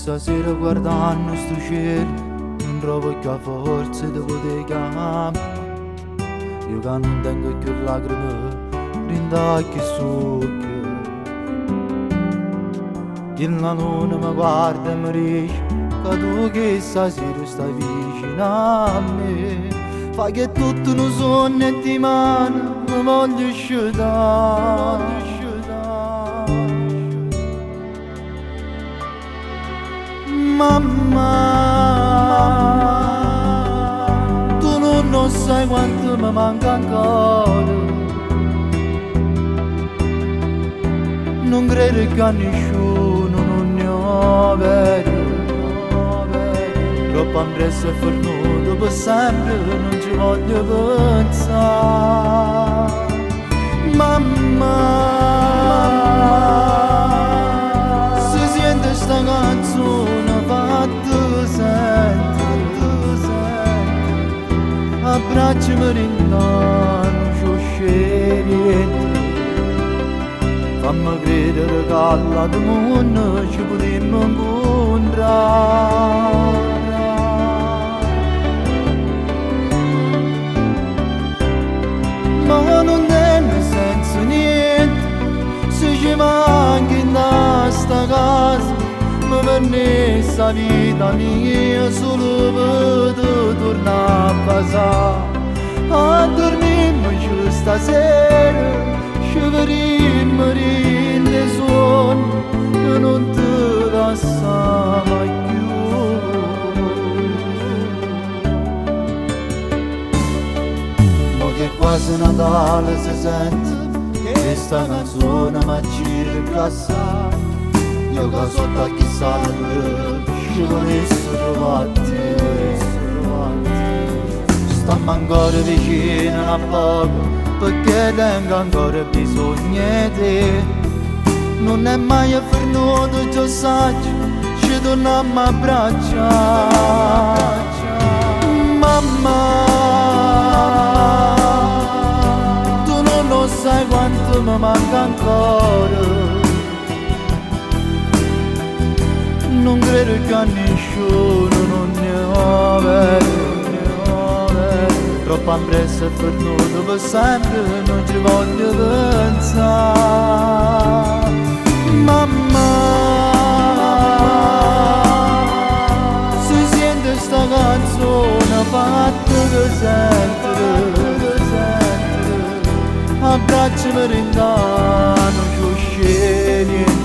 stasera guardando sto cielo non trovo più la forza di poter chiamare. Io che non tengo più lacrime rindacchi succhio, che la luna mi guarda e mi dice che tu che stasera stai vicino a me. Fa che tutto non sonno e di mano mi voglio sciutare. Mamma, tu non sai quanto mi manca ancora. Non credo che a nessuno non ne ho vero. Troppo ampresso e fornuto per sempre non ci voglio pensare. Mamma, si sente sta canzone fatta sente. Abbracciami rindano, ci scegliete. Fammi credere che alla mondo ci potremmo incontrare. Ma non tiene senso niente se ci manchi in sta casa. Mi venne sta vita mia solo per tornare a casa. A dormirmi stasera ci vedremo rinde suono che non ti lascia mai più. Ma che quasi Natale si sente che sta canzone mi circa assai. Io che sotto a chissà ci volessi trovare. Stiamo ancora vicino a poco perché tengo ancora bisogno di te. Non è mai avvenuto, già saggio, ci torniamo a abbracciare. Mamma, tu non sai quanto mi manca ancora. Non credo che a nessuno non ne ho vero. Troppo ampresso e fornuto per sempre non ci voglio pensare. Mamma, si sente sta canzone fatta che sente. Abbracciami rindano, ci scegliete.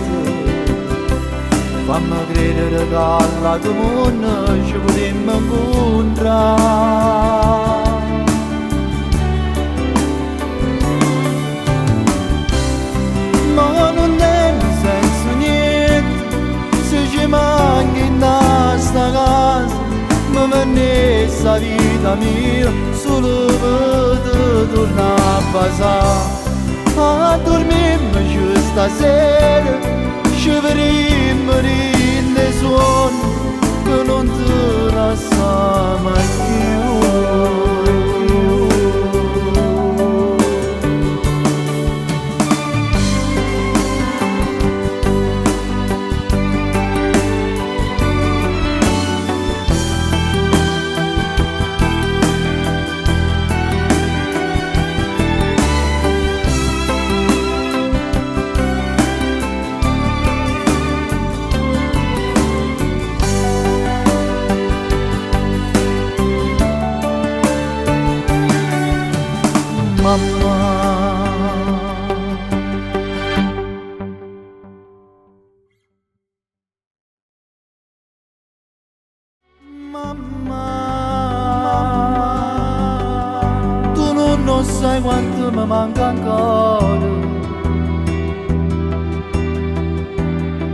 Fammi credere che alla tua mondo ci potremmo incontrare. Ma non tiene senso niente se ci manchi in sta casa. Mi venne sta vita mia solo per tornare a casa. A dormirmi stasera ci vedremo rinde suono che non ti lascia mai più. Mamma, mamma, tu non sai quanto mi manca ancora.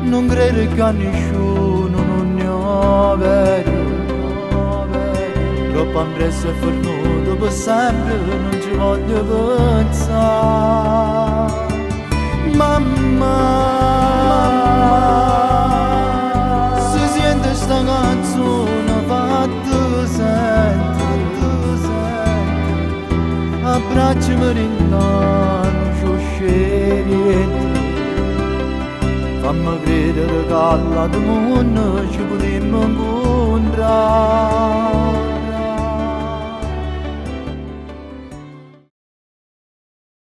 Non credo che a nessuno non ne ho vero. Troppo ampresso e fornuto per sempre non ci voglio pensare. Mamma, si sente sta canzone fatta sente. Abbracciami rindano, ci scegliete. fammi credere che alla tua ci potremmo incontrare.